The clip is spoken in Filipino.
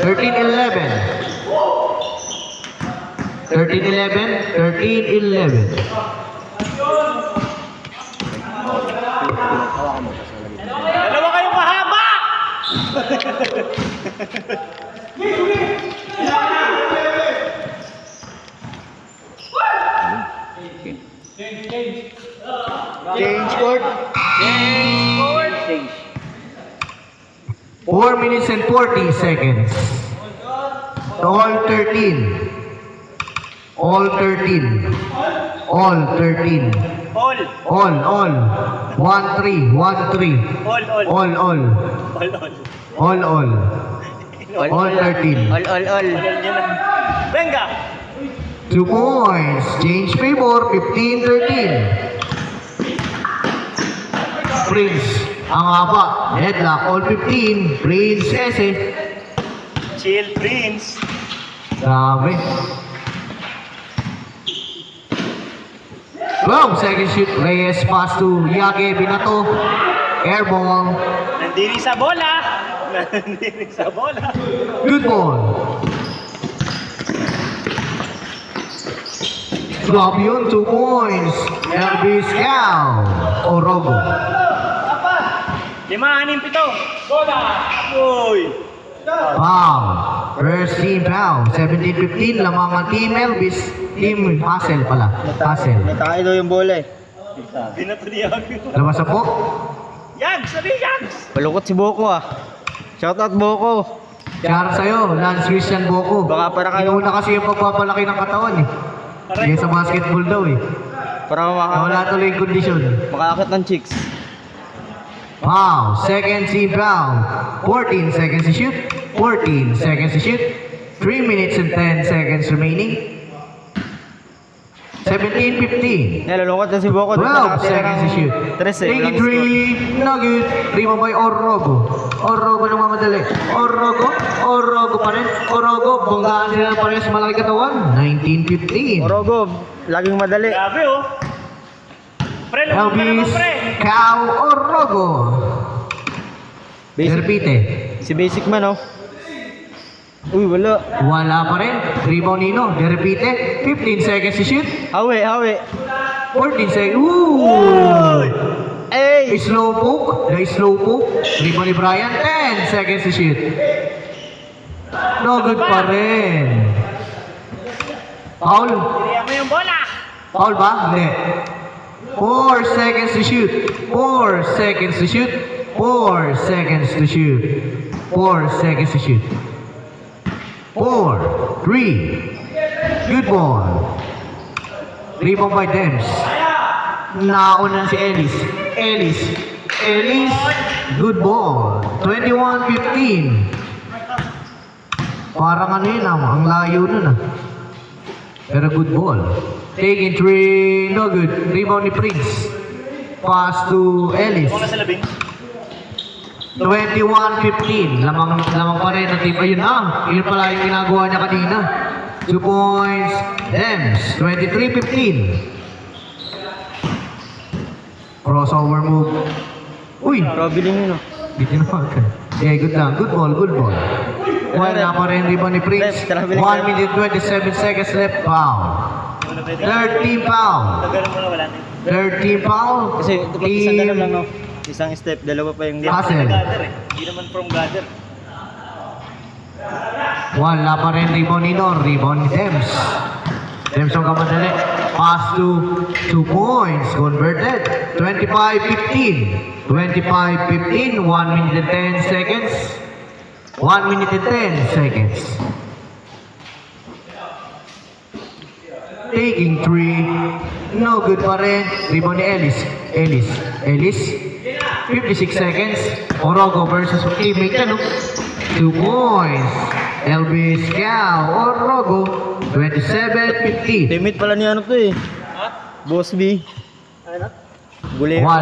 13-11. 13-11. 13-11. Dalawa kayong mahaba! Change court. 4 minutes and 40 seconds. All 13. All 13. All 13. All. All. 1-3. 1-3. All. All. All. All. All 13. All. Venga! 2 points. Change favor. 15-13. Prince. Ang haba. Headlock. All 15. Prince Ese. Chill, Prince. Grabe. 12 second shoot. Reyes pass to Yage Binato. Airball. Nandiri sa bola. Nandiri sa bola. Good ball. Grabe yun. 2 points. Elvis Cal. Orogo. 5, 6, 7. Bola! Uy! Foul. First team foul. 17-15. Lamang ang team Elvis. Team Hassel pala. Hassel. Natake daw yung bola eh. Binato niya ako. Labas na po. Yags! Sabi Yags! Palukot si Boko ah. Shoutout Boko. Shout sa'yo. Lance Christian Boko. Baka para kayo- Inuna kasi yung pagpapalaki ng katawan eh. Kaya sa basketball daw eh. Para Wala tuloy yung kondisyon. makaakit ng chicks. Wow, second team foul. 14 seconds to shoot. 14 seconds to shoot. 3 minutes and 10 seconds remaining. 17-15. Nalulungkot na si Boko. 12 seconds to shoot. Take it 3. Nugget. Rima by Orogo. Orogo nang mamadali. Orogo pa rin. Orogo. Banggaan sila pa rin sa malaki katawan. 19-15. Orogo, laging madali. Grabe oh! Pre, lumang ka naman Elvis pre! Cal Orogo. Basic. Repite. Si Basic man oh. Uy, wala. Wala pa rin. Rebound Nino. Repite. 15 seconds to shoot. Hawi. 14 seconds. Ooh! Ay! Slow poke. The slow poke. Rebound ni Brian. 10 seconds to shoot. No good pa rin. Foul? Tiriya mo yung bola! Foul ba? Hindi. 4 seconds to shoot. 4 seconds to shoot. 4 seconds to shoot. 4 seconds to shoot. 4, 3. Good ball. Rebound by Dems. Nauna si Ellis. Good ball. 21-15. Parang ano yun ang layo nun ah. Pero good ball. Taking 3. No good. Rebound ni Prince. Pass to Ellis. Huwag na sa labing. 21-15. Lamang pa rin ang team. Ayun na. Yun pala yung ginagawa niya kanina. 2 points. Dems. 23-15. Crossover move. Uy! Robiling yun oh. Di tinawagan. Yeah, good lang. Good ball. Wala pa rin rebound ni Prince. 1 minute 27 seconds left. Foul. Wala pwede. 13 foul. Tagalan mo na wala na. 13 foul. Kasi isang ganun lang no. Isang step, dalawa pa yung Hindi naman Hassel. gather eh. Hindi naman from gather. Wala pa rin rebound ni Nor. Rebound ni Dems. Dems ang kamadali. Pass to 2 points. Converted. 25-15. 25-15. 1 minute and 10 seconds. 1 minute and 10 seconds. Taking 3. No good pa rin. Rebound ni Ellis. 56 seconds. Orogo versus teammate niya, no? 2 points. Elvis Cal Orogo. 27-15. Teammate pala ni ano to eh. Boss B. Ano? Gulero.